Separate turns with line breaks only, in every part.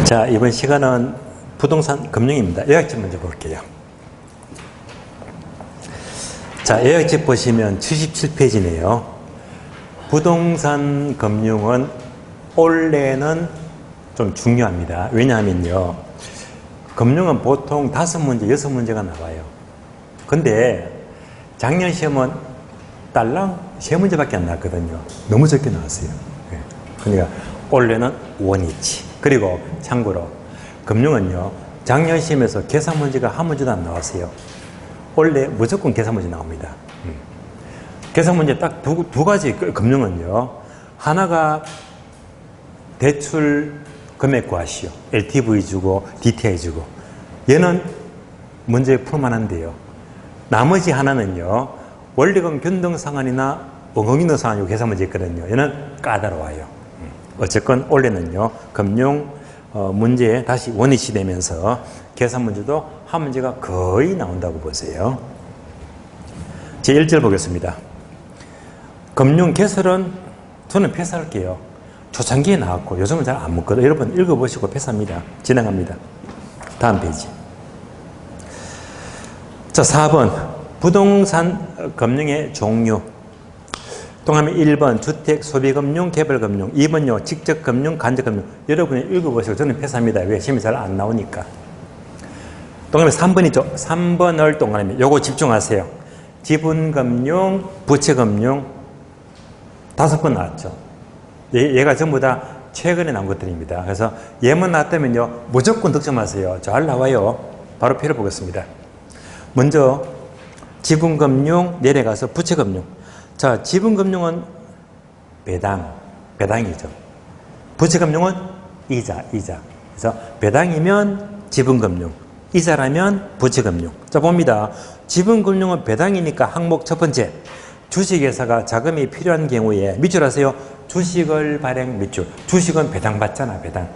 자, 이번 시간은 부동산 금융입니다. 요약집 먼저 볼게요. 자, 요약집 보시면 77페이지네요. 부동산 금융은 올해는 좀 중요합니다. 왜냐하면요, 금융은 보통 5문제, 6문제가 나와요. 근데 작년 시험은 딸랑 3문제밖에 안 나왔거든요. 너무 적게 나왔어요. 그러니까 올해는 원위치. 그리고 참고로 금융은요, 작년 시험에서 계산 문제가 한 문제도 안 나왔어요. 원래 무조건 계산 문제 나옵니다. 계산 문제 딱 두 가지. 금융은요, 하나가 대출 금액 구하시오. LTV 주고 DTI 주고. 얘는 문제 풀만 한데요. 나머지 하나는요, 원리금 변동 상환이나 원금인도 상환이고 계산 문제 있거든요. 얘는 까다로워요. 어쨌건 올해는요, 금융 문제에 다시 원위치 되면서 계산 문제도 한 문제가 거의 나온다고 보세요. 제 1절 보겠습니다. 금융 개설은 저는 패스할게요. 초창기에 나왔고 요즘은 잘 안 묻거든요. 여러분 읽어보시고 패스합니다. 진행합니다. 다음 페이지. 자, 4번 부동산 금융의 종류. 동하면 1번 주택, 소비금융, 개발금융. 2번요 직접금융, 간접금융. 여러분이 읽어보시고 저는 패스합니다. 왜? 시험이 잘 안 나오니까. 동하면 3번이죠. 3번을 동그라미. 요거 집중하세요. 지분금융, 부채금융. 5번 나왔죠. 얘가 전부 다 최근에 나온 것들입니다. 그래서 얘만 나왔다면요, 무조건 득점하세요. 잘 나와요. 바로 표를 보겠습니다. 먼저 지분금융 내려가서 부채금융. 자, 지분금융은 배당이죠. 부채금융은 이자. 그래서 배당이면 지분금융, 이자라면 부채금융. 자, 봅니다. 지분금융은 배당이니까 항목 첫 번째, 주식회사가 자금이 필요한 경우에 밑줄 하세요. 주식을 발행 밑줄. 주식은 배당받잖아, 배당.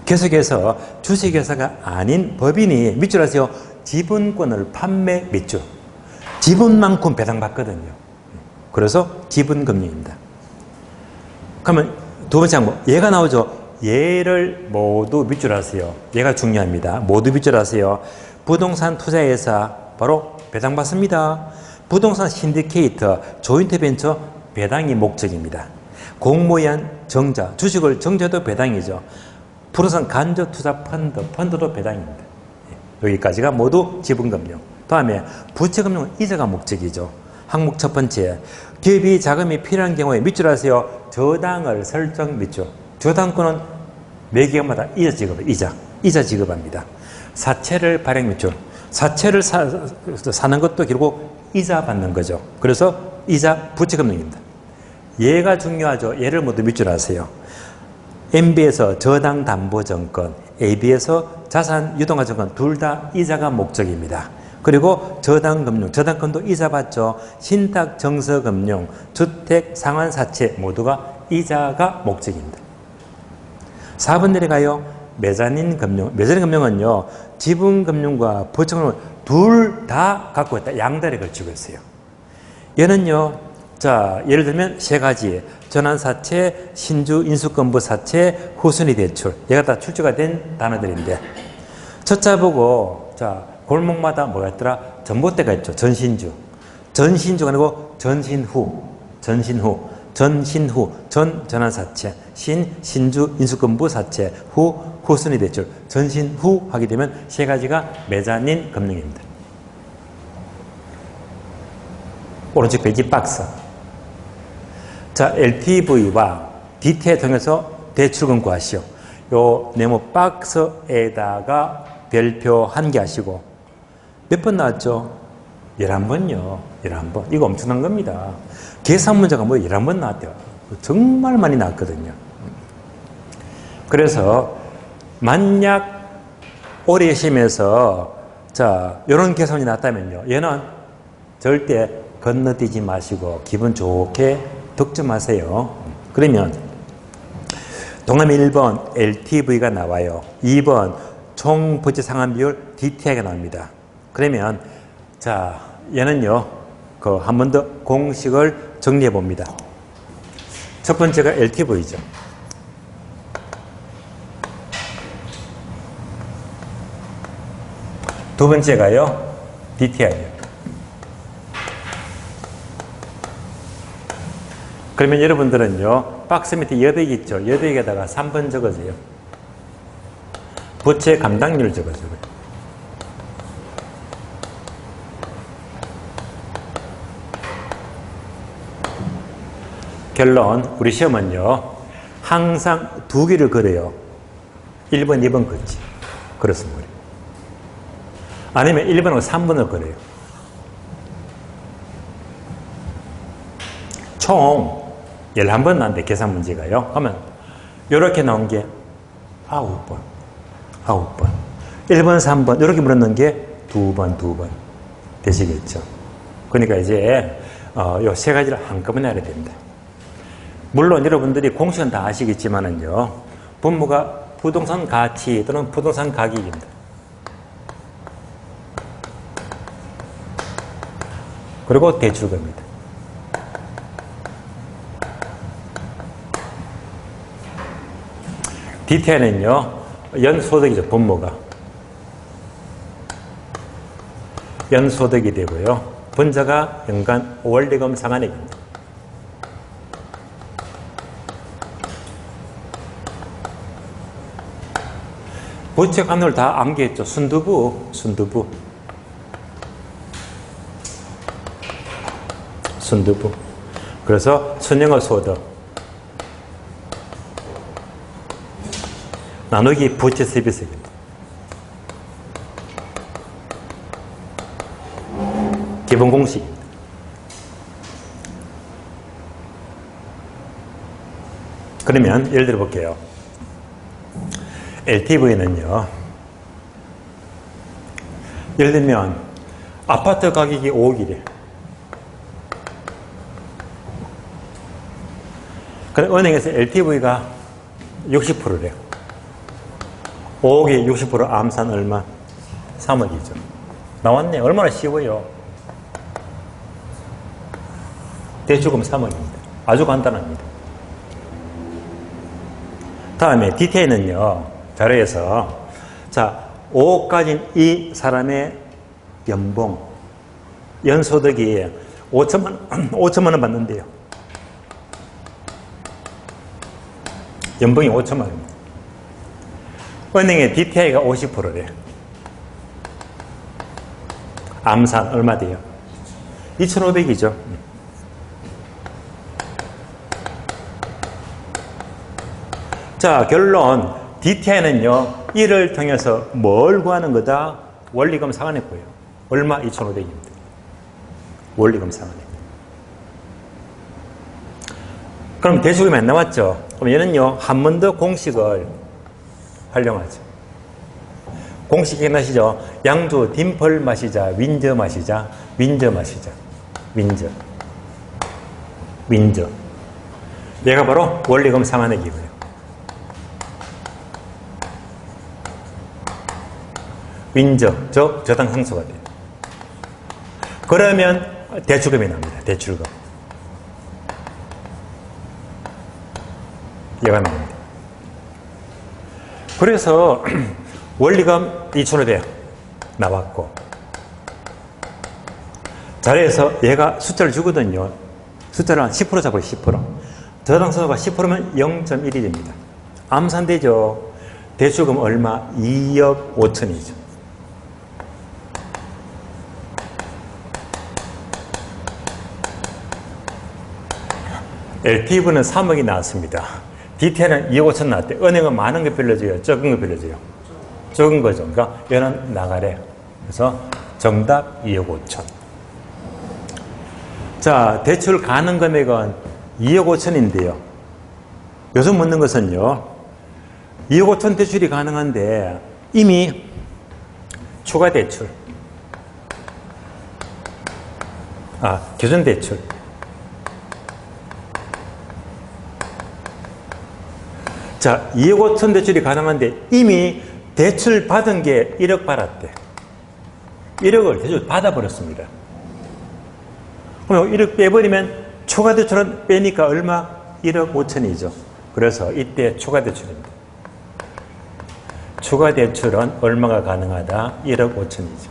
계속해서 주식회사가 아닌 법인이 밑줄 하세요. 지분권을 판매 밑줄. 지분만큼 배당받거든요. 그래서 지분금융입니다. 그러면 두 번째 항목, 얘가 나오죠. 얘를 모두 밑줄 하세요. 얘가 중요합니다. 모두 밑줄 하세요. 부동산 투자회사 바로 배당받습니다. 부동산 신디케이터, 조인트 벤처 배당이 목적입니다. 공모위원 정자, 주식을 정자도 배당이죠. 부동산 간접 투자 펀드도 배당입니다. 여기까지가 모두 지분금융. 다음에 부채금융은 이자가 목적이죠. 항목 첫 번째, 기업이 자금이 필요한 경우에 밑줄 하세요. 저당을 설정 밑줄. 저당권은 매기업마다 이자 지급합니다. 사채를 발행 밑줄. 사채를 사는 것도 결국 이자 받는 거죠. 그래서 이자 부채금융입니다. 얘가 중요하죠. 얘를 모두 밑줄 하세요. MB에서 저당담보증권, AB에서 자산유동화증권 둘 다 이자가 목적입니다. 그리고 저당금융, 저당권도 이자 받죠. 신탁정서금융, 주택상환사채 모두가 이자가 목적입니다. 4번 내려가요. 메자닌금융. 메자닌금융은요, 지분금융과 부채금융을 둘 다 갖고 있다. 양다리 걸치고 있어요. 얘는요, 자, 예를 들면 세 가지. 전환사채, 신주 인수권부사채, 후순위 대출. 얘가 다 출제가 된 단어들인데, 첫자 보고, 자, 골목마다 뭐였더라? 전봇대가 있죠. 전신주가 아니고 전신후. 전환사채, 신주 인수권부사채, 후순위 대출. 전신후 하게 되면 세 가지가 메자닌 금융입니다. 오른쪽 페이지 박스. 자, LTV와 DTI 통해서 대출금 구하시오. 요 네모 박스에다가 별표 1개 하시고. 몇 번 나왔죠? 11번요. 11번. 이거 엄청난 겁니다. 계산 문제가 뭐 11번 나왔대요. 정말 많이 나왔거든요. 그래서 만약 올해 시험에서 자, 이런 계산이 났다면요, 얘는 절대 건너뛰지 마시고 기분 좋게 득점하세요. 그러면 동함 1번 LTV가 나와요. 2번 총부채 상환 비율 DTI가 나옵니다. 그러면 자, 얘는요, 한 번 더 공식을 정리해 봅니다. 첫 번째가 LTV죠. 두 번째가요, DTI예요. 그러면 여러분들은요, 박스 밑에 여백이 있죠? 여백에다가 3번 적어줘요. 부채 감당률 적어줘요. 결론, 우리 시험은요, 항상 두 개를 그려요. 1번, 2번 긋지. 그렇습니다. 아니면 1번하고 3번을 그려요. 총 11번 나왔는데, 계산 문제가요. 하면, 이렇게 나온 게 9번. 9번. 1번, 3번. 이렇게 물었는 게 2번. 되시겠죠? 그러니까 이제, 요 세 가지를 한꺼번에 알아야 됩니다. 물론 여러분들이 공식은 다 아시겠지만은요, 분모가 부동산 가치 또는 부동산 가격입니다. 그리고 대출금입니다. DTI는요, 연소득이죠, 분모가. 연소득이 되고요, 분자가 연간 원리금 상환액입니다. 부채 감율 다 암기했죠. 순두부. 그래서 순영어 소득 나누기 부채 서비스입니다. 기본 공식입니다. 그러면 예를 들어 볼게요. LTV는요, 예를 들면 아파트 가격이 5억이래. 그럼 은행에서 LTV가 60%래요. 5억에 60% 암산 얼마? 3억이죠. 나왔네. 얼마나 쉬워요. 대출금 3억입니다. 아주 간단합니다. 다음에 DTI는요, 자료에서, 자, 5억 가진 이 사람의 연봉, 연소득이 5천만 원 받는데요. 연봉이 5천만 원입니다. 은행의 DTI가 50%래. 암산 얼마 돼요? 2,500이죠. 자, 결론. DTI는요, 이를 통해서 뭘 구하는 거다? 원리금 상환액고요. 얼마? 2,500입니다. 원리금 상환액. 그럼 대출금이 안 나왔죠? 그럼 얘는요, 한 번 더 공식을 활용하죠. 공식 기억나시죠? 양주 딤플 마시자, 윈저 마시자, 윈저 마시자. 윈저. 얘가 바로 원리금 상환액이고요. 윈저, 저당 상수가 돼요. 그러면 대출금이 납니다. 대출금. 얘가 나옵니다. 그래서 원리금 2,500 나왔고, 자리에서 얘가 숫자를 주거든요. 숫자를 한 10% 잡아요. 10%. 저당 상수가 10%면 0.1이 됩니다. 암산되죠. 대출금 얼마? 2억 5천이죠. LTV는 3억이 나왔습니다. DTI는 2억 5천 나왔대. 은행은 많은 거 빌려줘요? 적은 거 빌려줘요? 적은 거죠. 그러니까 얘는 나가래. 그래서 정답 2억 5천. 자, 대출 가능 금액은 2억 5천인데요. 요즘 묻는 것은요, 2억 5천 대출이 가능한데 이미 추가 대출, 교전 대출, 자, 2억 5천 대출이 가능한데 이미 대출 받은 게 1억 받았대. 1억을 대출 받아버렸습니다. 그럼 1억 빼버리면 초과 대출은 빼니까 얼마? 1억 5천이죠. 그래서 이때 초과 대출입니다. 추가 대출은 얼마가 가능하다? 1억 5천이죠.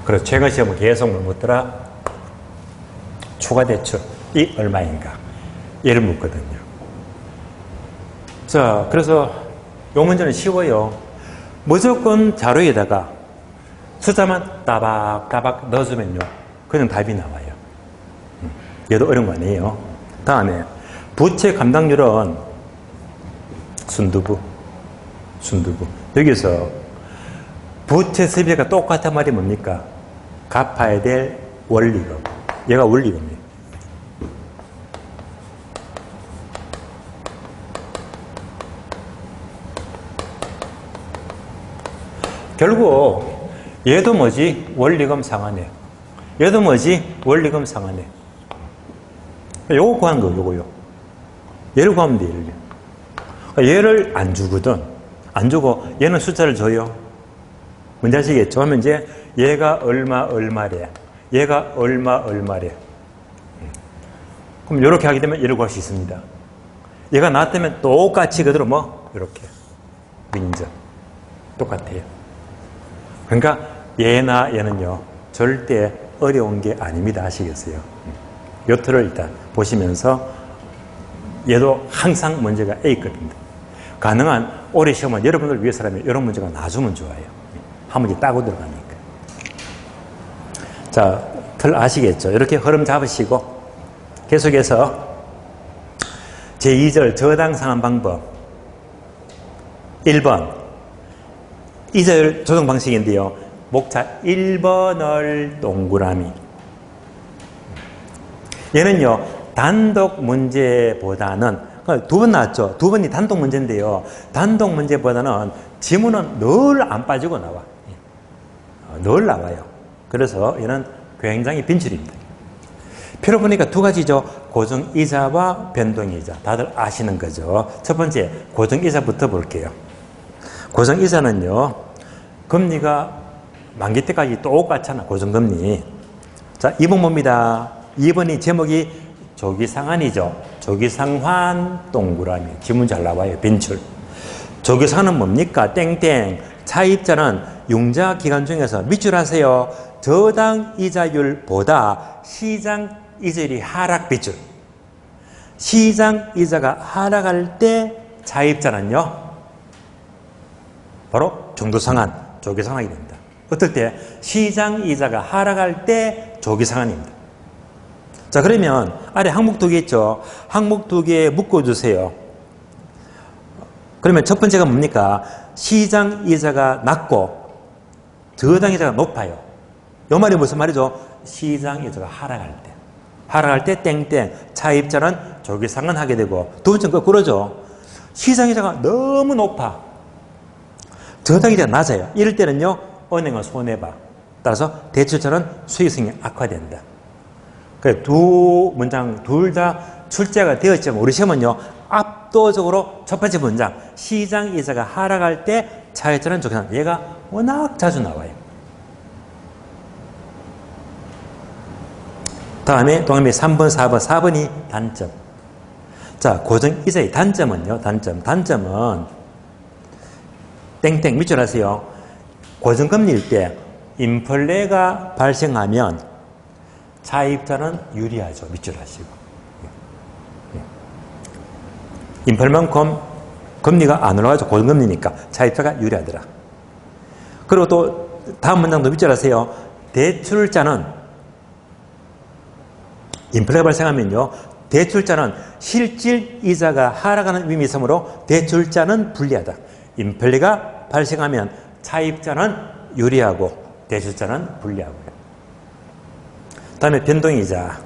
그래서 최근 시험은 계속 묻더라. 추가 대출이 얼마인가? 얘를 묻거든요. 자, 그래서 요 문제는 쉬워요. 무조건 자료에다가 숫자만 따박따박 넣어주면요, 그냥 답이 나와요. 얘도 어려운 거 아니에요. 다음에 부채 감당률은 순두부. 여기서 부채 세비가 똑같은 말이 뭡니까? 갚아야 될 원리금. 얘가 원리금이에요. 결국 얘도 뭐지? 원리금 상환해. 얘도 뭐지? 원리금 상환해. 요거 구하는 거, 요거요. 얘를 구하면 돼, 얘를 안 주거든. 안 주고 얘는 숫자를 줘요. 뭔지 아시겠죠? 하면 이제 얘가 얼마래. 얘가 얼마래. 그럼 이렇게 하게 되면 얘를 구할 수 있습니다. 얘가 나왔다면 똑같이 그대로 뭐 이렇게 민정 똑같아요. 그러니까 얘나 얘는요 절대 어려운 게 아닙니다. 아시겠어요? 요 틀을 일단 보시면서 얘도 항상 문제가 A급입니다. 가능한 올해 시험은 여러분들 위해서라면 이런 문제가 나주면 좋아요. 한 문제 따고 들어가니까. 자, 틀 아시겠죠? 이렇게 흐름 잡으시고 계속해서 제2절 저당 상환 방법 1번 이자율 조정 방식인데요. 목차 1번을 동그라미. 얘는요 단독 문제보다는 두 번 나왔죠. 두 번이 단독 문제인데요. 단독 문제보다는 지문은 늘 안 빠지고 나와. 늘 나와요. 그래서 얘는 굉장히 빈출입니다. 표로 보니까 두 가지죠. 고정이자와 변동이자. 다들 아시는 거죠. 첫 번째 고정이자부터 볼게요. 고정이자는요 금리가 만기 때까지 똑같잖아. 고정금리. 자, 2번 봅니다. 2번이 제목이 조기상환이죠. 조기상환 동그라미. 지문 잘 나와요. 빈출. 조기상환은 뭡니까? 땡땡. 차입자는 융자 기간 중에서 밑줄하세요. 저당 이자율보다 시장 이자율이 하락 빗줄. 시장 이자가 하락할 때 차입자는요 바로 중도상환, 조기상환이 됩니다. 어떨 때? 시장 이자가 하락할 때 조기상환입니다. 자, 그러면 아래 항목 두 개 있죠. 항목 두 개 묶어주세요. 그러면 첫 번째가 뭡니까? 시장 이자가 낮고 저당 이자가 높아요. 이 말이 무슨 말이죠? 시장 이자가 하락할 때 땡땡 차입자는 조기상환 하게 되고, 두 번째는 거꾸로죠. 시장 이자가 너무 높아. 저당 이자가 낮아요. 이럴 때는요 은행은 손해봐. 따라서 대출자는 수익성이 악화된다. 두 문장 둘 다 출제가 되었지만 우리 시험은요 압도적으로 첫 번째 문장 시장 이자가 하락할 때 차입자는 조기상환. 얘가 워낙 자주 나와요. 다음에 동그라미 3번, 4번, 4번이 단점. 자, 고정이자의 단점은요, 단점은 땡땡 밑줄 하세요. 고정금리일 때 인플레가 발생하면 차입자는 유리하죠. 밑줄 하시고. 인플레만큼 금리가 안 올라가죠. 고정금리니까 차입자가 유리하더라. 그리고 또 다음 문장도 밑줄 하세요. 대출자는 인플레가 발생하면요 대출자는 실질 이자가 하락하는 의미 있으므로 대출자는 불리하다. 인플레가 발생하면 차입자는 유리하고 대출자는 불리하고요. 다음에 변동이자.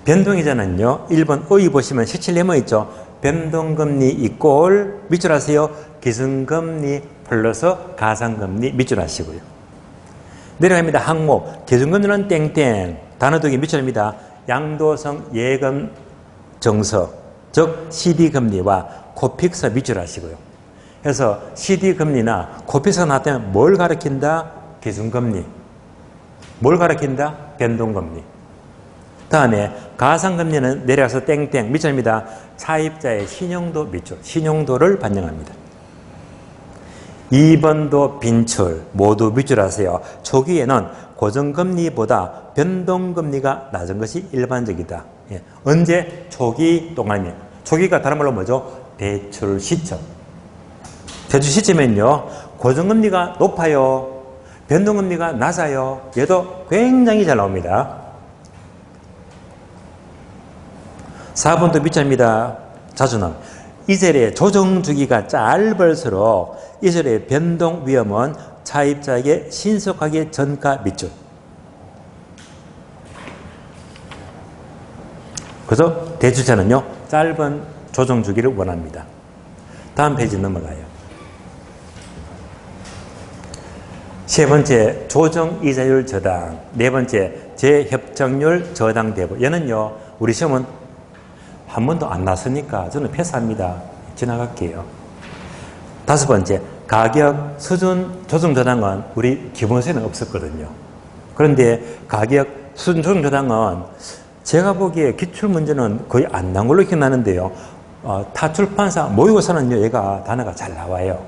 변동이자는요 1번 어휘 보시면 실질네모 있죠. 변동금리 이꼴 밑줄 하세요. 기준금리 플러스 가상금리 밑줄 하시고요. 내려갑니다. 항목 기준금리는 땡땡. 단어 두 개 밑줄입니다. 양도성 예금 정서, 즉 CD금리와 코픽스 밑줄 하시고요. 그래서 CD금리나 코픽스가 나왔다면 뭘 가리킨다? 기준금리. 뭘 가리킨다? 변동금리. 다음에 가상금리는 내려가서 땡땡 밑줄입니다. 차입자의 신용도 밑줄, 신용도를 반영합니다. 2번도 빈출, 모두 밑줄하세요. 초기에는 고정금리보다 변동금리가 낮은 것이 일반적이다. 예. 언제? 초기 동안이면. 초기가 다른 말로 뭐죠? 대출 시점. 대출 시점은요, 고정금리가 높아요, 변동금리가 낮아요. 얘도 굉장히 잘 나옵니다. 4번도 밑줄입니다. 자주 나옵니다. 이절의 조정 주기가 짧을수록 이절의 변동 위험은 차입자에게 신속하게 전가 밑줄. 그래서 대출자는요, 짧은 조정 주기를 원합니다. 다음 페이지 넘어가요. 세 번째, 조정 이자율 저당. 네 번째, 재협정률 저당 대부. 얘는요, 우리 시험은 한 번도 안 났으니까 저는 패스합니다. 지나갈게요. 다섯 번째, 가격 수준 조정 저당은 우리 기본서에는 없었거든요. 그런데 가격 수준 조정 저당은 제가 보기에 기출문제는 거의 안 나온 걸로 기억나는데요. 타 출판사 모의고사는요, 얘가 단어가 잘 나와요.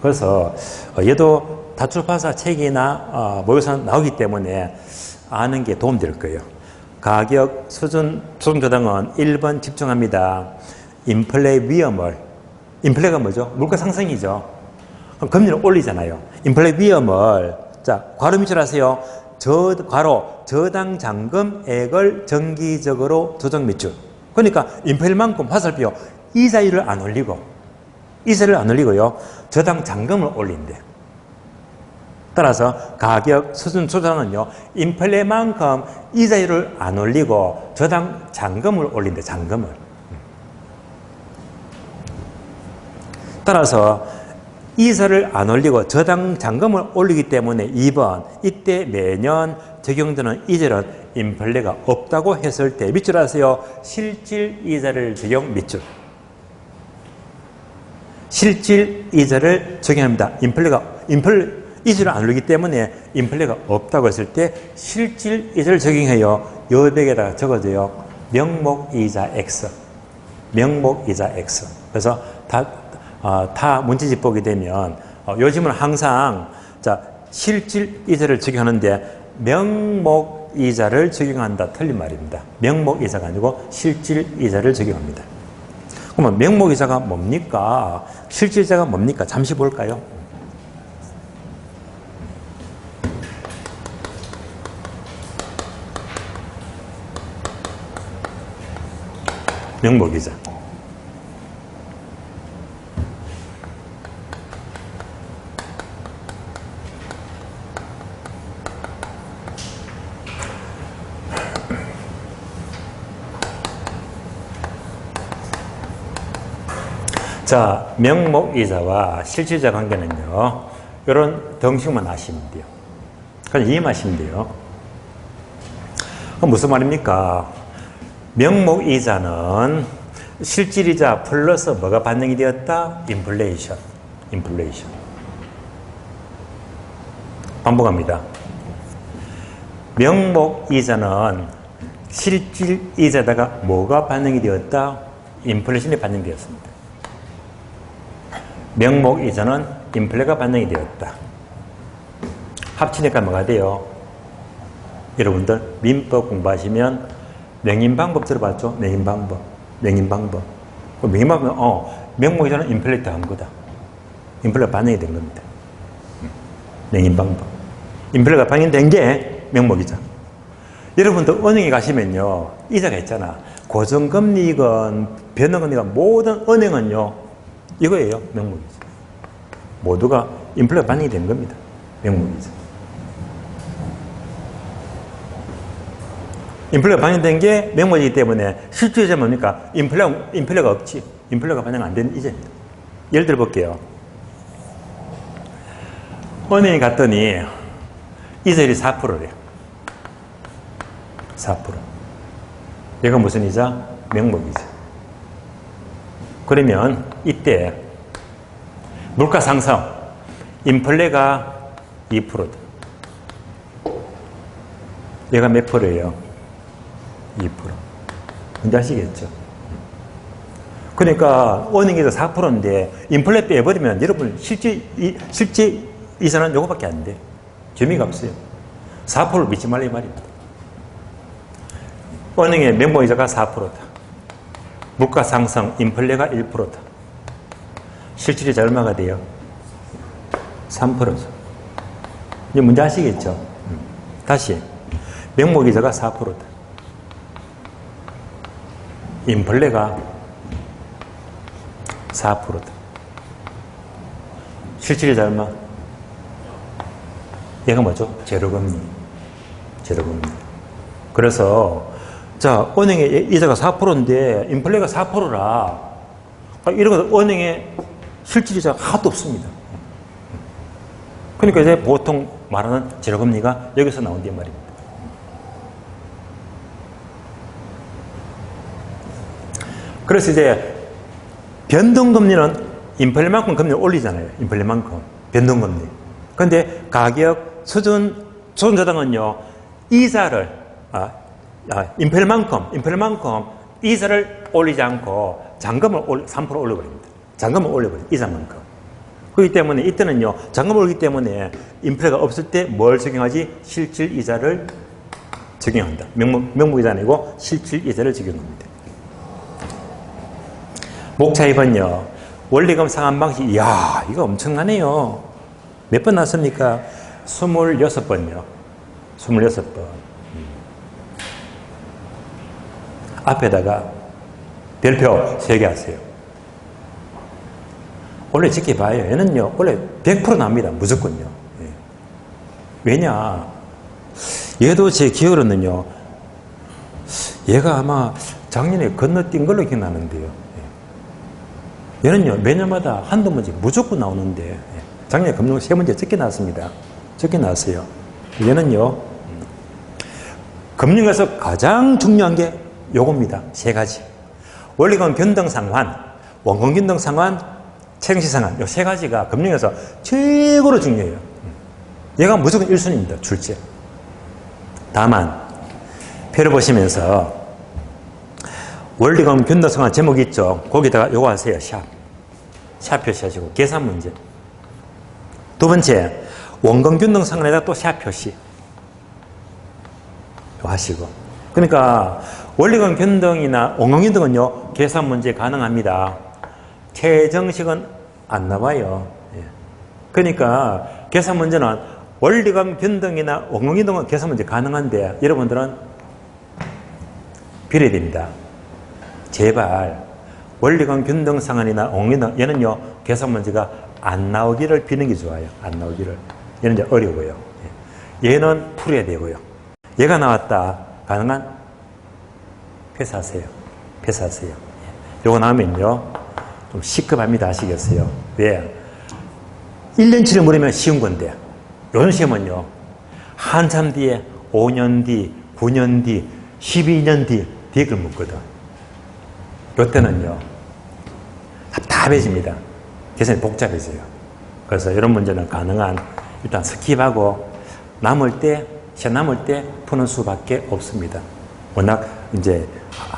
그래서 얘도 타 출판사 책이나 모의고사 나오기 때문에 아는 게 도움될 거예요. 가격 수준 조정 저당은 1번 집중합니다. 인플레 위험을, 인플레가 뭐죠? 물가 상승이죠. 그럼 금리를 올리잖아요. 인플레 위험을, 자, 괄호 밑줄하세요. 괄호 저당 잔금액을 정기적으로 조정 밑줄. 그러니까 인플레만큼 화살표 이자율을 안 올리고, 이자를 안 올리고요, 저당 잔금을 올린대. 따라서 가격 수준 조정은요, 인플레만큼 이자율을 안 올리고 저당 잔금을 올린대. 잔금을. 따라서 이자를 안 올리고 저당 잔금을 올리기 때문에 2번, 이때 매년 적용되는 이자는 인플레가 없다고 했을 때 밑줄 하세요. 실질 이자를 적용 밑줄. 실질 이자를 적용합니다. 이자를 안 올리기 때문에 인플레가 없다고 했을 때 실질 이자를 적용해요. 여백에다가 적어줘요. 명목이자 X. 명목이자 X. 그래서 타 문제집 보게 되면 요즘은 항상 자, 실질 이자를 적용하는데 명목 이자를 적용한다. 틀린 말입니다. 명목 이자가 아니고 실질 이자를 적용합니다. 그러면 명목 이자가 뭡니까? 실질 이자가 뭡니까? 잠시 볼까요? 명목 이자. 자, 명목이자와 실질이자 관계는요, 이런 덩식만 아시면 돼요. 그냥 이해하시면 돼요. 그럼 무슨 말입니까? 명목이자는 실질이자 플러스 뭐가 반영이 되었다? 인플레이션. 인플레이션. 반복합니다. 명목이자는 실질이자다가 뭐가 반영이 되었다? 인플레이션이 반영되었습니다. 명목이자는 인플레가 반영이 되었다. 합치니까 뭐가 돼요? 여러분들 민법 공부하시면 명인방법 들어봤죠? 명인방법. 명인방법. 명인방법은 명목이자는 인플레 더한 거다. 인플레가 반영이 된 겁니다. 명인방법. 인플레가 반영된 게 명목이자. 여러분들 은행에 가시면요, 이자가 있잖아. 고정금리건 변동금리건 모든 은행은요, 이거예요. 명목이자. 모두가 인플레가 반영이 된 겁니다. 명목이자. 인플레가 반영된 게 명목이기 때문에 실질이자 뭡니까? 인플레가 없지. 인플레가 반영 안 되는 이자입니다. 예를 들어 볼게요. 은행에 갔더니 이자율이 4%래요. 4%. 얘가 무슨 이자? 명목이자. 그러면 이때 물가 상승, 인플레가 2%다. 얘가 몇 프로예요? 2%. 뭔지 아시겠죠? 그러니까 은행에서 4%인데 인플레 빼버리면 여러분 실제 이자는 요거밖에 안 돼. 재미가 없어요. 4%를 믿지 말라 이 말입니다. 은행의 명목이자가 4%다. 물가 상승, 인플레가 1%다. 실질이자 얼마가 돼요? 3%죠. 이제 문제 아시겠죠? 다시 명목이자가 4%다. 인플레가 4%다. 실질이자 얼마? 얘가 뭐죠? 제로금리. 제로금리. 그래서 자, 은행의 이자가 4%인데 인플레가 4%라. 이러면 은행에 실질이자가 하나도 없습니다. 그러니까 이제 보통 말하는 제로금리가 여기서 나온단 말입니다. 그래서 이제 변동금리는 인플레만큼 금리를 올리잖아요. 인플레만큼. 변동금리. 그런데 가격 수준 저당은요, 이자를, 인플레만큼 이자를 올리지 않고 잔금을 3% 올려버립니다. 잔금을 올려버립니다. 이자만큼. 그렇기 때문에 이때는요, 잔금을 올리기 때문에 인플레가 없을 때 뭘 적용하지? 실질 이자를 적용한다. 명목 이자 아니고 실질 이자를 적용합니다. 목차입은요, 원리금 상환 방식, 이야, 이거 엄청나네요. 몇 번 났습니까? 26번요. 26번. 앞에다가 별표 3개 하세요. 원래 지켜봐요. 얘는요, 원래 100% 납니다. 무조건요. 예. 왜냐? 얘도 제 기억으로는요, 얘가 아마 작년에 건너뛴 걸로 기억나는데요. 예. 얘는요, 매년마다 한두 문제 무조건 나오는데, 예. 작년에 금융 3문제 적게 나왔습니다. 적게 나왔어요. 얘는요, 금융에서 가장 중요한 게 요겁니다. 3가지. 원리금 변동상환, 원금 변동상환, 채권시상환. 요 3가지가 금융에서 최고로 중요해요. 얘가 무조건 1순위입니다. 출제. 다만 표를 보시면서 원리금 변동상환 제목이 있죠. 거기다가 요거 하세요. 샵 표시하시고 계산 문제. 두 번째, 원금 변동상환에다 또 샵 표시 하시고. 그러니까 원리금 변동이나 원금 변동은요, 계산 문제 가능합니다. 최정식은 안 나와요. 예. 그러니까 계산 문제는 원리금 변동이나 원금 변동은 계산 문제 가능한데 여러분들은 빌어야 됩니다. 제발 원리금 변동 상환이나 원금 변동, 얘는요, 계산 문제가 안 나오기를 비는 게 좋아요. 안 나오기를. 얘는 이제 어려워요. 예. 얘는 풀어야 되고요. 얘가 나왔다. 가능한? 패스하세요. 패스하세요. 요거 나오면요, 좀 시급합니다. 아시겠어요? 왜? 1년치를 물으면 쉬운 건데, 요런 시험은요, 한참 뒤에 5년 뒤, 9년 뒤, 12년 뒤에 걸 묻거든. 요때는요, 답답해집니다. 계산이 복잡해져요. 그래서 이런 문제는 가능한, 일단 스킵하고, 시간 남을 때 푸는 수밖에 없습니다. 워낙 이제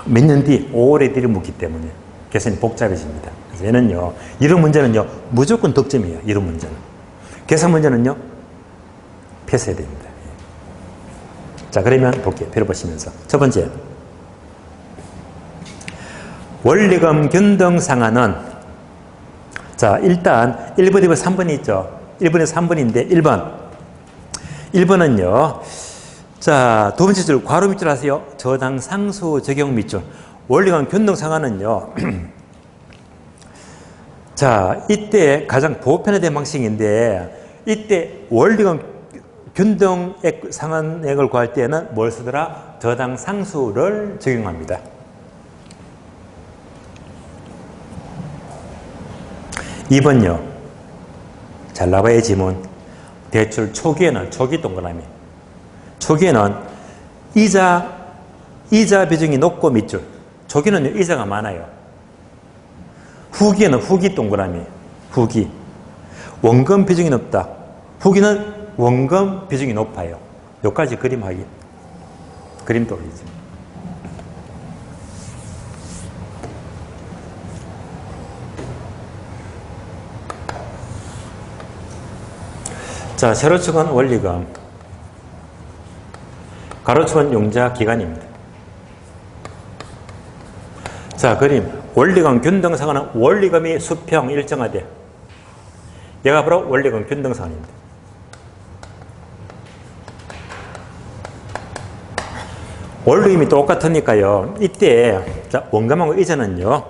몇 년 뒤, 5월에 뒤를 묻기 때문에 계산이 복잡해집니다. 그래서 얘는요, 이런 문제는요, 무조건 득점이에요. 이런 문제는. 계산 문제는요, 패스해야 됩니다. 자, 그러면 볼게요. 표를 보시면서. 첫 번째. 원리금 변동 상환은, 자, 일단 1번, 2번, 3번이 있죠. 1번에서 3번인데, 1번은요, 자, 두 번째 줄, 괄호 밑줄 하세요. 저당 상수 적용 밑줄. 원리금 변동 상환은요, 자, 이때 가장 보편화된 방식인데, 이때 원리금 변동액 상환액을 구할 때는 뭘 쓰더라? 저당 상수를 적용합니다. 2번요. 잘 나와요, 지문. 대출 초기에는, 초기 동그라미. 초기에는 이자 비중이 높고 밑줄. 초기는 이자가 많아요. 후기에는 후기 동그라미. 후기. 원금 비중이 높다. 후기는 원금 비중이 높아요. 여기까지 그림 하기. 그림 돌리죠. 자, 세로축은 원리금, 가로축은 용자 기간입니다. 자, 그림. 원리금 균등상은 원리금이 수평 일정하대. 얘가 바로 원리금 균등상입니다. 원리금이 똑같으니까요. 이때 자, 원금하고 이자는요.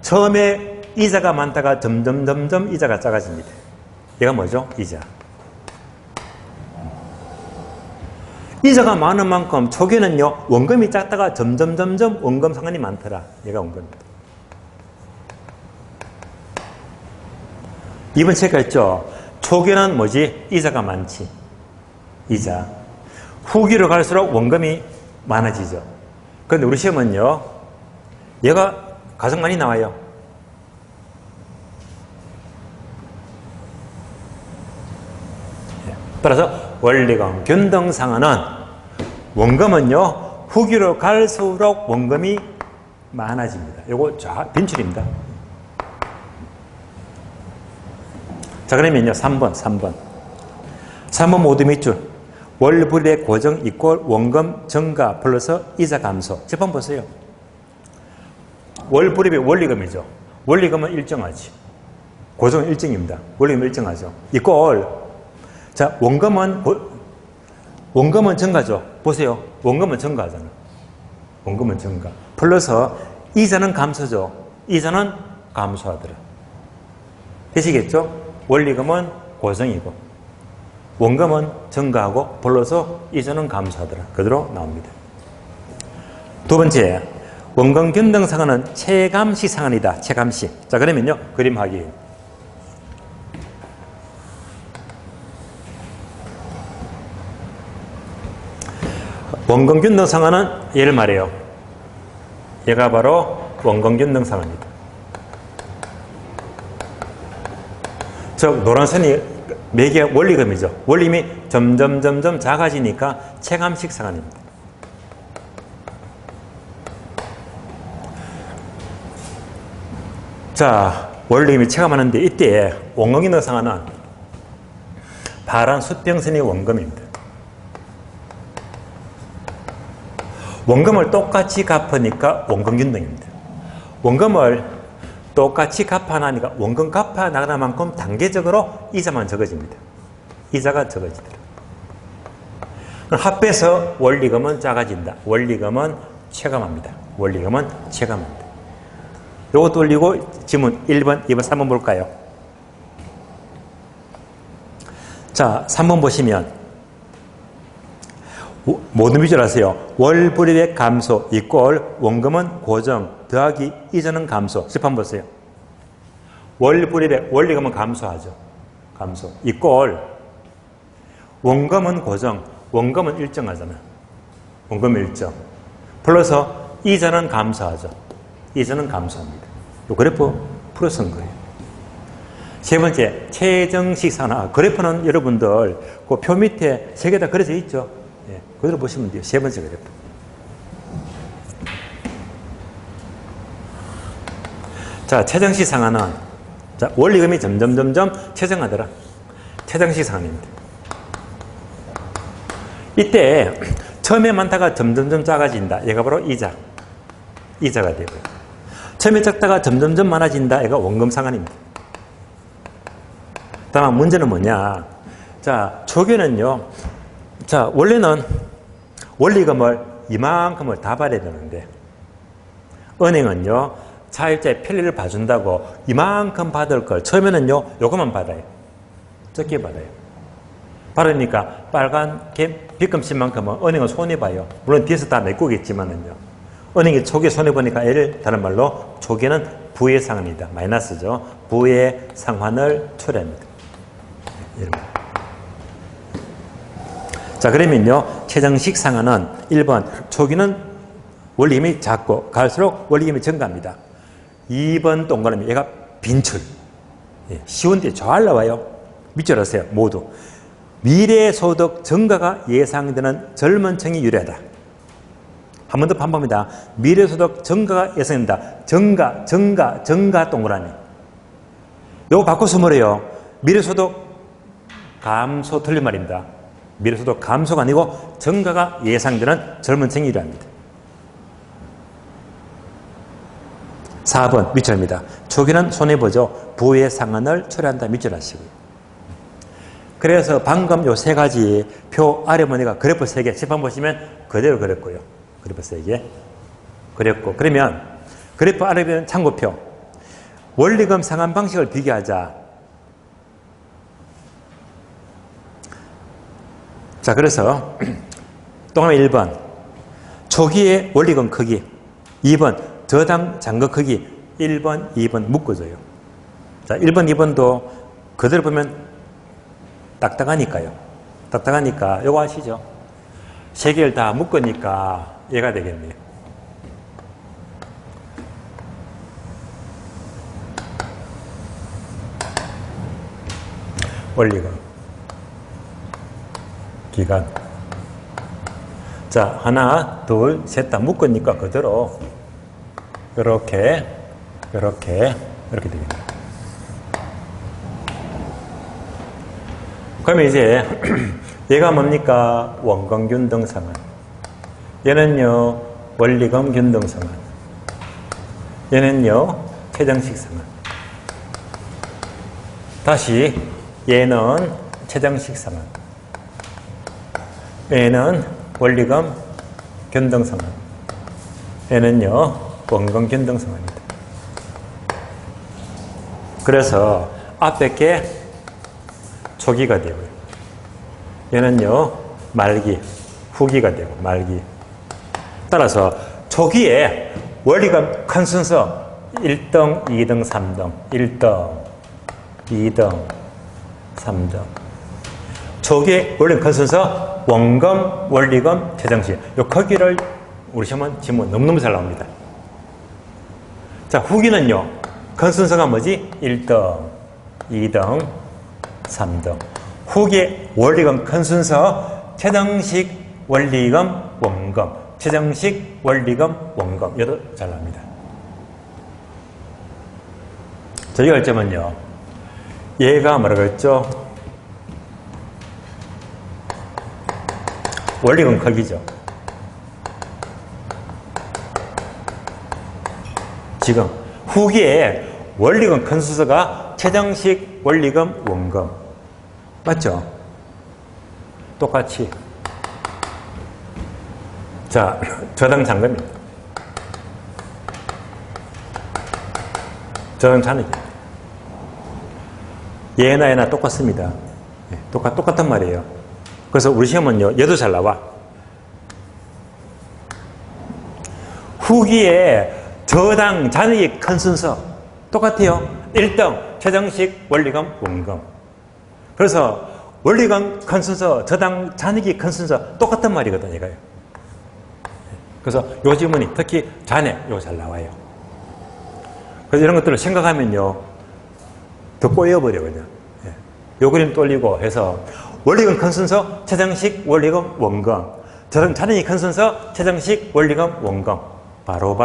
처음에 이자가 많다가 점점 이자가 작아집니다. 얘가 뭐죠? 이자. 이자가 많은 만큼 초기에는요. 원금이 작다가 점점 원금 상환이 많더라. 얘가 원금입니다. 이번 체크했죠? 초기에는 뭐지? 이자가 많지. 이자. 후기로 갈수록 원금이 많아지죠. 그런데 우리 시험은요. 얘가 가장 많이 나와요. 따라서 원리금 균등상한은 원금은요. 후기로 갈수록 원금이 많아집니다. 요거 빈출입니다. 자, 그러면요. 3번 모두 밑줄. 월불의 고정 이꼴 원금 증가 플러스 이자 감소. 제 번 보세요. 월불입의 원리금이죠. 원리금은 일정하지. 고정은 일정입니다. 원리금은 일정하죠. 이꼴. 자, 원금은 증가죠. 보세요. 원금은 증가하잖아. 원금은 증가. 플러스 이자는 감소죠. 이자는 감소하더라. 되시겠죠? 원리금은 고정이고 원금은 증가하고 플러스 이자는 감소하더라. 그대로 나옵니다. 두 번째, 원금 균등상한은 체감시 상한이다. 체감시. 자, 그러면요. 그림 하기. 원금 균등상한은 얘를 말해요. 얘가 바로 원금 균등상한입니다. 즉 노란선이 매개 원리금이죠. 원리금이 점점 작아지니까 체감식 상한입니다. 자, 원리금이 체감하는데 이때 원금 균등상한은 파란 수평선이 원금입니다. 원금을 똑같이 갚으니까 원금 균등입니다. 원금을 똑같이 갚아나니까 원금 갚아나가는 만큼 단계적으로 이자만 적어집니다. 이자가 적어지더라. 합해서 원리금은 작아진다. 원리금은 체감합니다. 원리금은 체감합니다. 요것도 올리고 지문 1번, 2번, 3번 볼까요? 자, 3번 보시면 모든 비주얼 하세요. 월불입의 감소 이꼴 원금은 고정 더하기 이자는 감소. 집한 보세요. 월불입의 원리금은 감소하죠. 감소 이꼴 원금은 고정, 원금은 일정하잖아. 원금은 일정. 플러스 이자는 감소하죠. 이자는 감소합니다. 이 그래프 풀어쓴 거예요. 세 번째, 최정식 산화. 그래프는 여러분들 그 표 밑에 세 개 다 그려져 있죠. 예, 그대로 보시면 돼요. 세 번째 그래프. 자, 최정식 상한은 자, 원리금이 점점 최정하더라. 최정식 상한입니다. 이때 처음에 많다가 점점 작아진다. 얘가 바로 이자가 되고요. 처음에 작다가 점점 많아진다. 얘가 원금 상한입니다. 다만 문제는 뭐냐? 자, 초기에는요. 자, 원래는 원리금을 이만큼을 다 받아야 되는데 은행은요. 차입자의 편리를 봐준다고 이만큼 받을 걸 처음에는요. 요것만 받아요. 적게 받아요. 받으니까 빨간게 빚금씩만큼은 은행은 손해봐요. 물론 뒤에서 다 메꾸겠지만은요. 은행이 초기에 손해보니까 얘를 다른 말로 초기에는 부의 상환이다. 마이너스죠. 부의 상환을 초래합니다. 자, 그러면요. 최정식 상한은 1번 초기는 원리금이 작고 갈수록 원리금이 증가합니다. 2번 동그라미 얘가 빈출. 예, 쉬운데 잘 나와요. 밑줄 하세요. 모두. 미래소득 증가가 예상되는 젊은 층이 유리하다. 한 번 더 반복합니다. 미래소득 증가가 예상된다. 증가 동그라미. 요거 바꿔서 뭐래요? 미래소득 감소 틀린 말입니다. 미래소득 감소가 아니고 증가가 예상되는 젊은 층이랍니다. 4번 밑줄입니다. 초기는 손해보죠. 부의 상한을 초래한다. 밑줄하시고요. 그래서 방금 요 세 가지 표 아래 보니까 그래프 3개 칠판 보시면 그대로 그렸고요. 그래프 3개 그렸고, 그러면 그래프 아래 보면 참고표 원리금 상한 방식을 비교하자. 자, 그래서 동그라미 1번 초기의 원리금 크기, 2번 저당 잔고 크기, 1번, 2번 묶어줘요. 자, 1번, 2번도 그대로 보면 딱딱하니까요. 딱딱하니까 요거 아시죠? 세 개를 다 묶으니까 얘가 되겠네요. 원리금 기간. 자, 하나, 둘, 셋 다 묶으니까 그대로 이렇게 되겠네요. 그러면 이제 얘가 뭡니까? 원금 균등 상환. 얘는요 원리금 균등 상환. 얘는요 최정식 상환. 다시 얘는 최정식 상환. 얘는 원리금 균등 상환. 얘는요 원금 균등 상환입니다. 그래서 앞에 게 초기가 되고요. 얘는요 말기, 후기가 되고 말기. 따라서 초기에 원리금 큰 순서 1등, 2등, 3등, 1등, 2등, 3등. 초기에 원리금 큰 순서 원금, 원리금, 최정식. 요 크기를 우리 시험은 지문 너무너무 잘 나옵니다. 자, 후기는요 큰 순서가 뭐지? 1등, 2등, 3등. 후기의 원리금 큰 순서 최정식, 원리금, 원금. 최정식, 원리금, 원금. 이것도 잘 나옵니다. 저희가 할 점은요 얘가 뭐라고 했죠? 원리금 크기죠. 지금 후기에 원리금 큰 순서가 최정식, 원리금, 원금. 맞죠? 똑같이. 자, 저당 잔금입니다. 저당 잔액이. 얘나 얘나 똑같습니다. 똑같은 말이에요. 그래서 우리 시험은요, 얘도 잘 나와. 후기에 저당 잔액이 큰 순서 똑같아요. 1등 최정식, 원리금, 원금. 그래서 원리금 큰 순서, 저당 잔액이 큰 순서 똑같은 말이거든요. 얘가요. 그래서 요 지문이 특히 잔액 이거 잘 나와요. 그래서 이런 것들을 생각하면요 더 꼬여버려 그냥. 요 그림 돌리고 해서 원리금 큰 순서 최정식, 원리금, 원금. 저당 잔액이 큰 순서 최정식, 원리금, 원금. 바로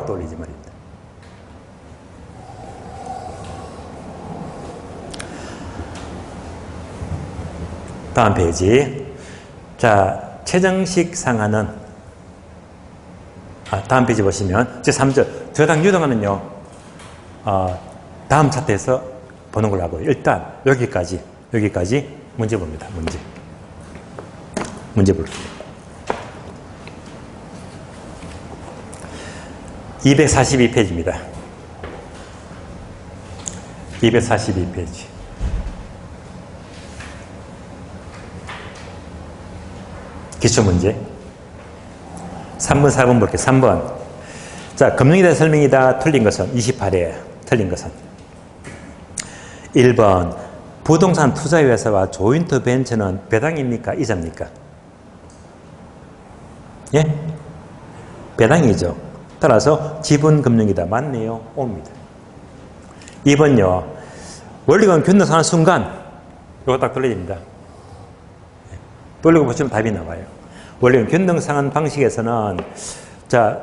돌리지 말입니다. 다음 페이지. 자, 최정식 상한은 다음 페이지 보시면 제3절 저당 유동하면요 다음 차트에서 보는 걸로 하고요. 일단 여기까지 문제 봅니다. 문제 볼게요. 242페이지입니다. 242페이지. 기출문제. 3번, 4번 볼게요. 3번. 자, 금융에 대한 설명이다. 틀린 것은 28회. 틀린 것은 1번. 부동산 투자회사와 조인트 벤처는 배당입니까? 이자입니까? 예? 배당이죠. 따라서 지분금융이다. 맞네요. 옵니다. 2번요. 원리금 균등상한 순간 이거 딱 돌려집니다. 돌리고 보시면 답이 나와요. 원리금 균등상한 방식에서는 자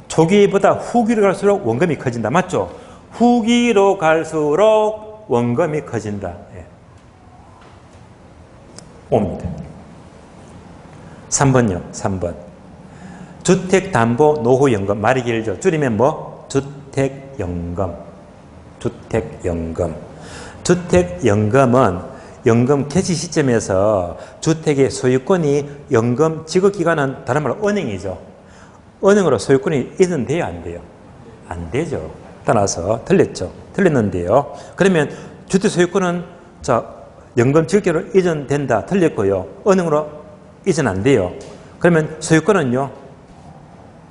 초기보다 후기로 갈수록 원금이 커진다. 맞죠? 후기로 갈수록 원금이 커진다. 예. 옵니다. 3번요. 3번. 주택담보노후연금. 말이 길죠. 줄이면 뭐? 주택연금. 주택연금. 주택연금은 연금 개시 시점에서 주택의 소유권이 연금 지급기관은 다른 말로 은행이죠. 은행으로 소유권이 이전돼야 안 돼요? 안 되죠. 따라서 틀렸죠. 틀렸는데요. 그러면 주택 소유권은 자 연금 지급기관으로 이전된다. 틀렸고요. 은행으로 이전 안 돼요. 그러면 소유권은요.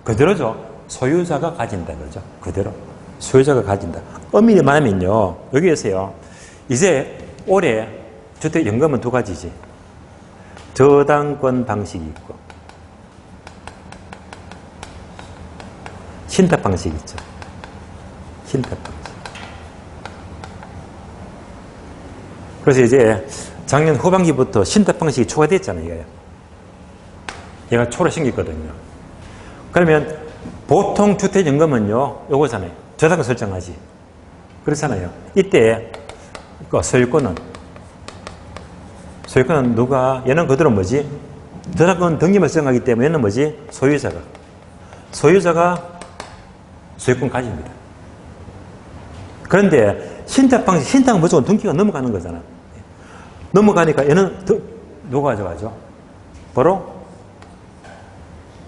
그대로죠. 소유자가 가진다. 그러죠. 그대로. 소유자가 가진다. 엄밀히 말하면요. 여기에서요. 이제 올해 주택연금은 두 가지지. 저당권 방식이 있고 신탁 방식이 있죠. 신탁 방식. 그래서 이제 작년 후반기부터 신탁 방식이 추가됐잖아요. 얘가 초로 생겼거든요. 그러면 보통 주택연금은요. 요거잖아요. 저당권 설정하지. 그렇잖아요. 이때 소유권은 누가? 얘는 그대로 뭐지? 저당권 등기만 설정하기 때문에 얘는 뭐지? 소유자가 소유권 가집니다. 그런데 신탁 방식, 신탁은 무조건 등기가 넘어가는 거잖아. 넘어가니까 얘는 누가 가져가죠? 바로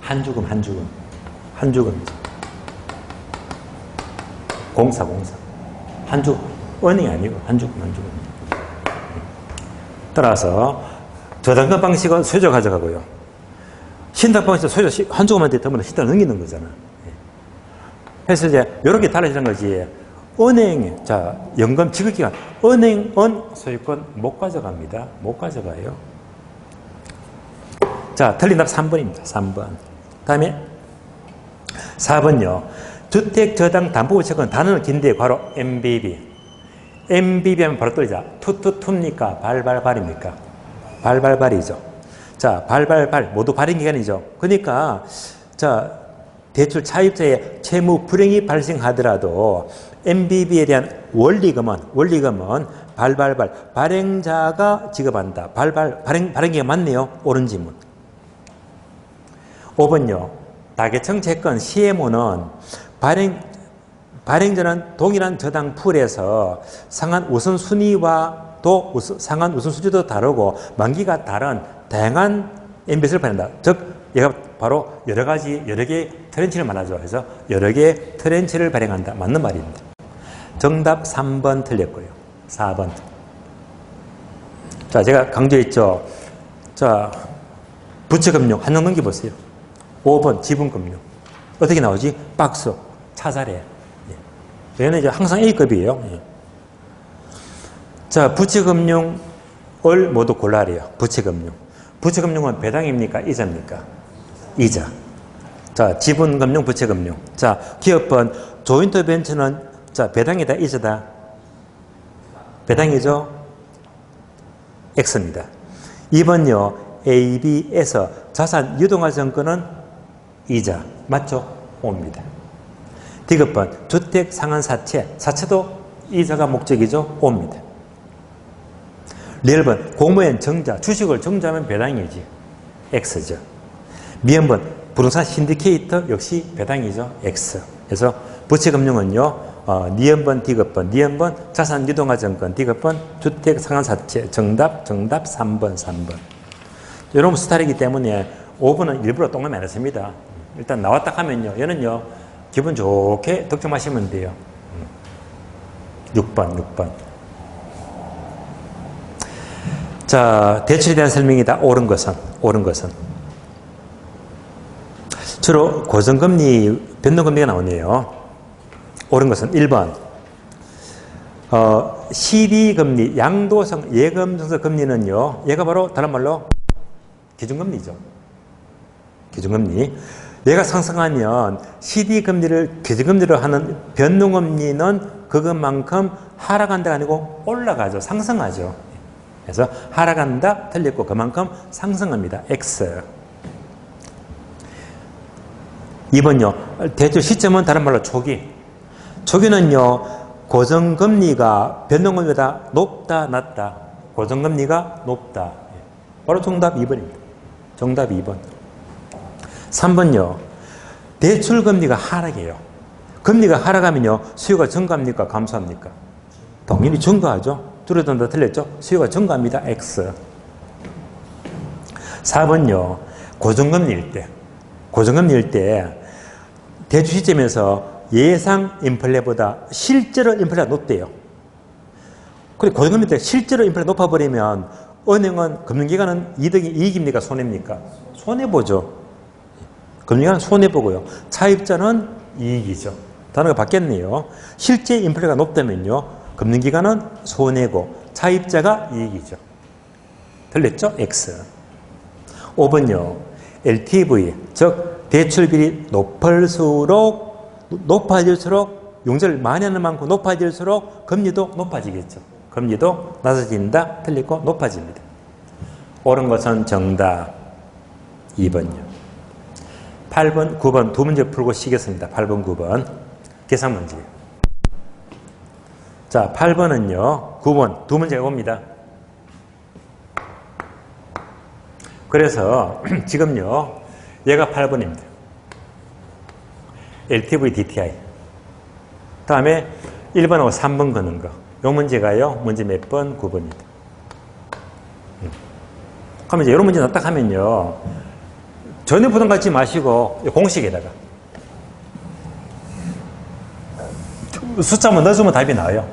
한주금. 공사. 한주금. 은행이 아니고 한주금. 따라서 저당권 방식은 소유자 가져가고요. 신탁 방식은 소유자 한주금한테 더불어 신탁을 넘기는 거잖아. 그래서 이제 이렇게 달라지는 거지. 은행, 자, 연금 지급기관, 은행은 소유권 못 가져갑니다. 못 가져가요. 자, 틀린 답 3번입니다. 3번. 다음에 4번요. 주택저당담보부채권 단어는 긴데 바로 MBB. MBB 하면 바로 떠오르자. 투투투입니까? 발발발입니까? 발발발이죠. 자, 발발발 모두 발행기간이죠. 그러니까 자 대출 차입자의 채무 불행이 발생하더라도 MBB에 대한 원리금은 발발발 발행자가 지급한다. 발행기가 맞네요. 옳은 질문. 5번요. 다계청 채권 CMO는 발행자는 동일한 저당 풀에서 상한 우선순위와 또 상한 우선순위도 다르고 만기가 다른 다양한 MBS를 발행한다. 즉 얘가 바로 여러 개의 트렌치를 말하죠. 그래서 여러 개의 트렌치를 발행한다. 맞는 말입니다. 정답 3번 틀렸고요. 4번. 자, 제가 강조했죠. 자, 부채금융 한정 넘겨보세요. 5번 지분금융. 어떻게 나오지? 박스, 차사례. 얘는 이제 항상 A급이에요. 자, 부채금융을 모두 골라래요. 부채금융. 부채금융은 배당입니까? 이자입니까? 이자. 자, 지분금융, 부채금융. 자, 기업은 조인트벤처는 자, 배당이다, 이자다? 배당이죠? X입니다. 2번요. AB에서 자산 유동화증권은 이자. 맞죠? O입니다. D급은 주택 상한 사채도 이자가 목적이죠? O입니다. 리얼번 공모엔 정자, 주식을 정자하면 배당이지. X죠. 미연번 부동산 신디케이터 역시 배당이죠. X. 그래서 부채금융은요. 니은번, D급번, 니은번 자산 유동화증권, D급번 주택 상한 사채. 정답 3번. 이런 스타일이기 때문에 5번은 일부러 동그라미 안 했습니다. 일단 나왔다 하면요. 얘는요. 기분 좋게 득점하시면 돼요. 6번. 자, 대출에 대한 설명이다. 옳은 것은. 주로 고정금리, 변동금리가 나오네요. 옳은 것은 1번. CD금리, 양도성 예금증서 금리는요. 얘가 바로 다른 말로 기준금리죠. 기준금리. 얘가 상승하면 CD금리를 기준금리로 하는 변동금리는 그것만큼 하락한다가 아니고 올라가죠. 상승하죠. 그래서 하락한다 틀렸고 그만큼 상승합니다. X. 2번요. 대출 시점은 다른 말로 초기는요. 고정금리가 변동금리보다 높다, 낮다. 고정금리가 높다. 바로 정답 2번입니다. 정답 2번. 3번요. 대출금리가 하락해요. 금리가 하락하면요. 수요가 증가합니까? 감소합니까? 당연히 증가하죠. 줄어든다 틀렸죠? 수요가 증가합니다. X. 4번요. 고정금리일 때. 고정금리일 때 대출 시점에서 예상 인플레보다 실제로 인플레가 높대요. 근데 고정금리 때 실제로 인플레가 높아버리면 은행은, 금융기관은 이익입니까? 손해입니까? 손해보죠. 금융기관은 손해보고요. 차입자는 이익이죠. 단어가 바뀌었네요. 실제 인플레가 높다면요. 금융기관은 손해고 차입자가 이익이죠. 틀렸죠? X. 5번요. LTV, 즉 대출비율이 높아질수록 용적을 많이 하는 만큼 높아질수록 금리도 높아지겠죠. 금리도 낮아진다. 틀리고 높아집니다. 옳은 것은 정답 2번요. 8번, 9번 두 문제 풀고 쉬겠습니다. 8번, 9번 계산 문제. 자, 8번은요. 9번 두 문제가 옵니다. 그래서 지금요. 얘가 8번입니다. LTV, DTI. 다음에 1번하고 3번 거는 거. 요 문제가요. 문제 몇 번? 9번입니다. 그러면 이제 이런 문제 딱 하면요. 전혀 부담 갖지 마시고 공식에다가 숫자만 넣어주면 답이 나와요.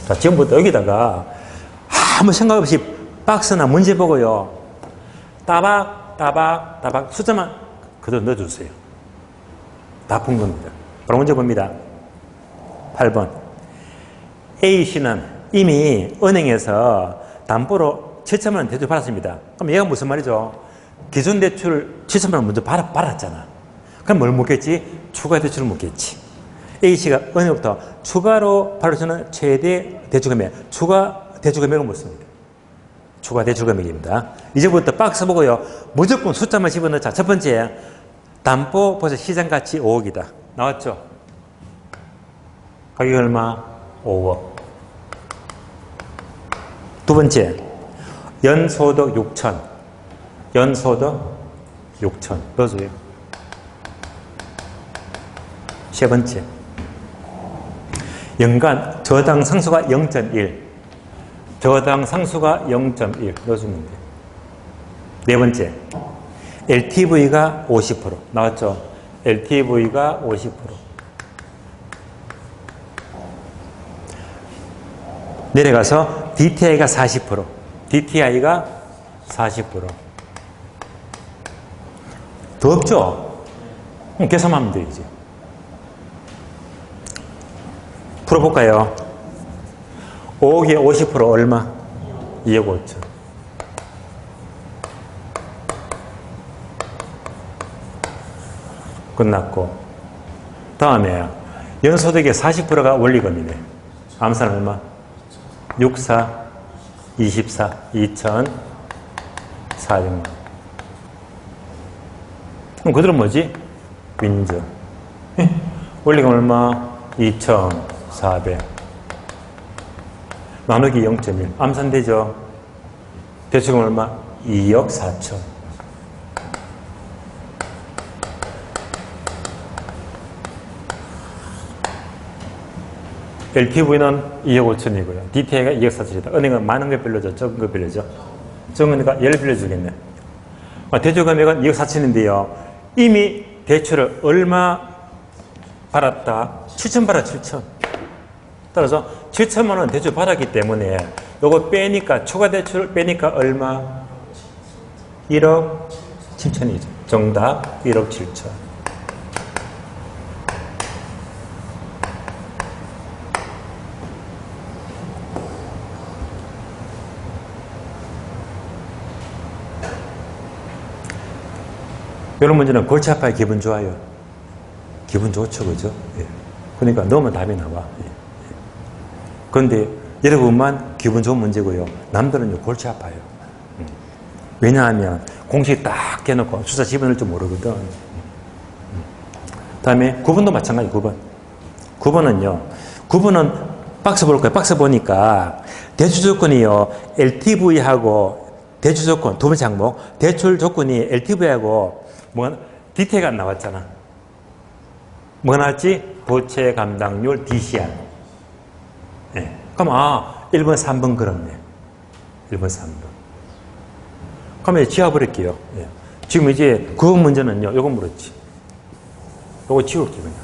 자, 지금부터 여기다가 아무 생각 없이 박스나 문제 보고요. 따박 숫자만 그대로 넣어주세요. 다 푼 겁니다. 바로 문제 봅니다. 8번. A씨는 이미 은행에서 담보로 7천만 원 대출 받았습니다. 그럼 얘가 무슨 말이죠? 기존 대출 7천만 원 먼저 받았잖아. 그럼 뭘 묻겠지? 추가 대출을 묻겠지. A씨가 은행부터 추가로 받을 수 있는 최대 대출 금액, 추가 대출 금액을 묻습니다. 추가 대출 금액입니다. 이제부터 박스 보고요. 무조건 숫자만 집어넣자. 첫 번째, 담보 벌써 시장가치 5억이다. 나왔죠? 가격이 얼마? 5억. 두 번째, 연소득 6천. 연소득 6천. 넣어줘요. 세 번째, 연간 저당 상수가 0.1. 저당 상수가 0.1. 넣어주면 돼요. 네 번째, LTV가 50%. 나왔죠? LTV가 50%. 내려가서 DTI가 40%. DTI가 40%. 더 없죠? 그럼 계산하면 돼요, 이제. 풀어볼까요? 5억에 50% 얼마? 2억 5천. 끝났고. 다음에 연소득의 40%가 원리금이네. 암산 얼마? 64, 24, 2천, 400만. 그럼 그대로 뭐지? 윈저. 원리금 얼마? 2,400. 나누기 0.1. 암산되죠? 대출금 얼마? 2억 4천. LTV는 2억 5천이고요. DTI가 2억 4천이다. 은행은 많은 걸 빌려줘? 적은 걸 빌려줘? 적은 거니까 얘를 빌려주겠네. 대출 금액은 2억 4천인데요. 이미 대출을 얼마 받았다? 7천 받아, 7천. 따라서 7천만 원 대출 받았기 때문에 요거 빼니까, 추가 대출 빼니까 얼마? 1억 7천이죠. 정답 1억 7천. 이런 문제는 골치 아파요? 기분 좋아요? 기분 좋죠, 그죠? 예. 그러니까 넣으면 답이 나와. 예. 그런데 여러분만 기분 좋은 문제고요. 남들은요, 골치 아파요. 왜냐하면 공식 딱 깨놓고 숫자 집어넣을 줄 모르거든. 다음에 9번도 마찬가지 9번. 9번은요. 9번은 박스 볼 거예요. 박스 보니까 대출 조건이요. LTV하고 대출 조건 두 번째 항목. 대출 조건이 LTV하고 뭐 디테일가 안 나왔잖아. 뭐가 나왔지? 부채 감당률 DCR. 네. 그럼 1번, 3번 그렇네. 1번, 3번. 그럼 이제 지워버릴게요. 예. 지금 이제 그 문제는요. 요거 물었지. 요거 지울게요. 그냥.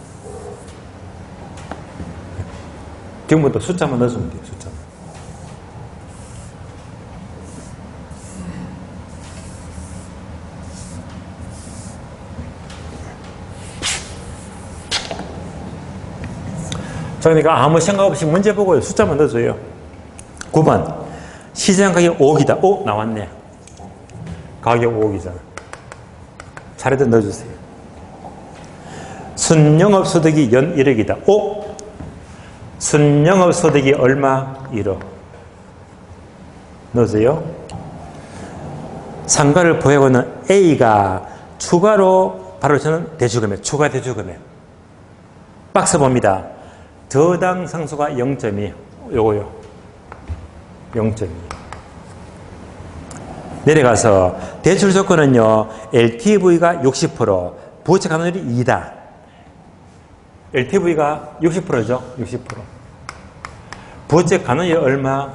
지금부터 숫자만 넣어주면 돼요. 숫자만. 자, 그러니까 아무 생각 없이 문제 보고요. 숫자만 넣어줘요. 9번. 시장 가격 5억이다. 오, 나왔네. 가격 5억이잖아. 차례대로 넣어주세요. 순영업소득이 연 1억이다. 오! 순영업소득이 얼마? 1억. 넣으세요. 상가를 보유하고 있는 A가 추가로 바로 저는 대출금액, 추가 대출금액. 박스 봅니다. 저당 상수가 0.2. 요거요. 0.2. 내려가서 대출 조건은요. LTV가 60%, 부채 감당률이 2다. LTV가 60%죠. 60%. 부채 감당률이 얼마?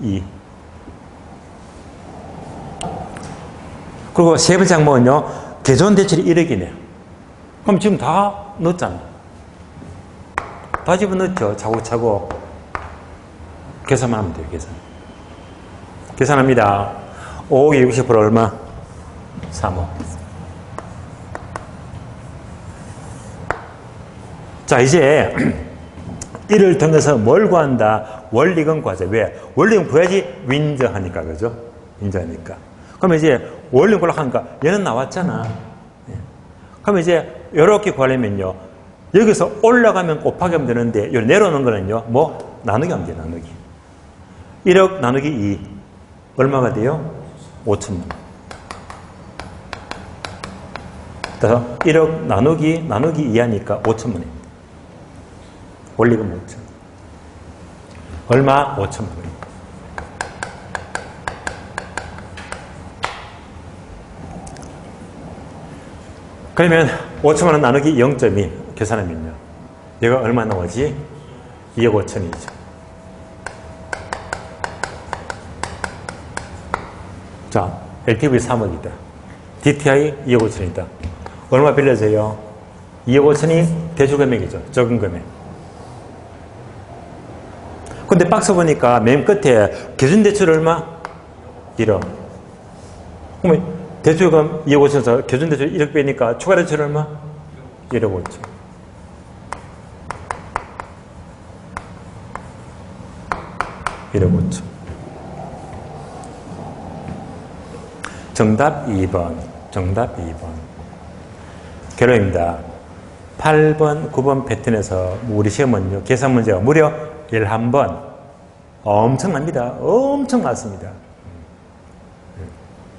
2. 그리고 세 번째 항목은요. 개존 대출이 1억이네. 그럼 지금 다 넣었잖아. 다 집어넣었죠. 차곡차곡. 계산만 하면 돼요. 계산. 계산합니다. 5억에 60% 얼마? 3억. 자, 이제 이를 통해서 뭘 구한다? 원리금 구하자. 왜? 원리금 구해야지 윈저하니까. 그죠? 윈저하니까. 그러면 이제 원리금 구하려고 하니까 얘는 나왔잖아. 그러면 이제 이렇게 구하려면요. 여기서 올라가면 곱하기 하면 되는데 여기 내려오는 거는요. 뭐? 나누기 하면 돼. 나누기. 1억 나누기 2. 얼마가 돼요? 5천만 원. 그래서 1억 나누기 2 하니까 5천만 원. 원리금 5천. 얼마? 5천만 원. 그러면 5천만 원 나누기 0.2 계산하면요. 얘가 얼마 나오지? 2억 5천이죠. 자, LTV 3억이다. DTI 2억 5천이다. 얼마 빌려줘요? 2억 5천이 대출 금액이죠. 적은 금액. 근데 박스 보니까 맨 끝에 기준대출 얼마? 1억. 그러면 대출금 2억 5천에서 기준대출 1억 빼니까 추가대출 얼마? 1억 5천. 정답 2번. 정답 2번. 결론입니다. 8번, 9번 패턴에서 우리 시험은요, 계산 문제가 무려 11번. 엄청납니다. 엄청 많습니다.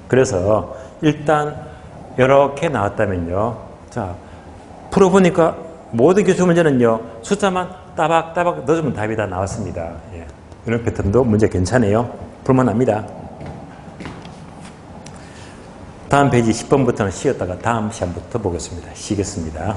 그래서 일단 이렇게 나왔다면요. 자, 풀어보니까 모든 기출 문제는요, 숫자만 따박따박 넣어주면 답이 다 나왔습니다. 예. 이런 패턴도 문제 괜찮아요. 풀만합니다. 다음 페이지 10번부터는 쉬었다가 다음 시험부터 보겠습니다. 쉬겠습니다.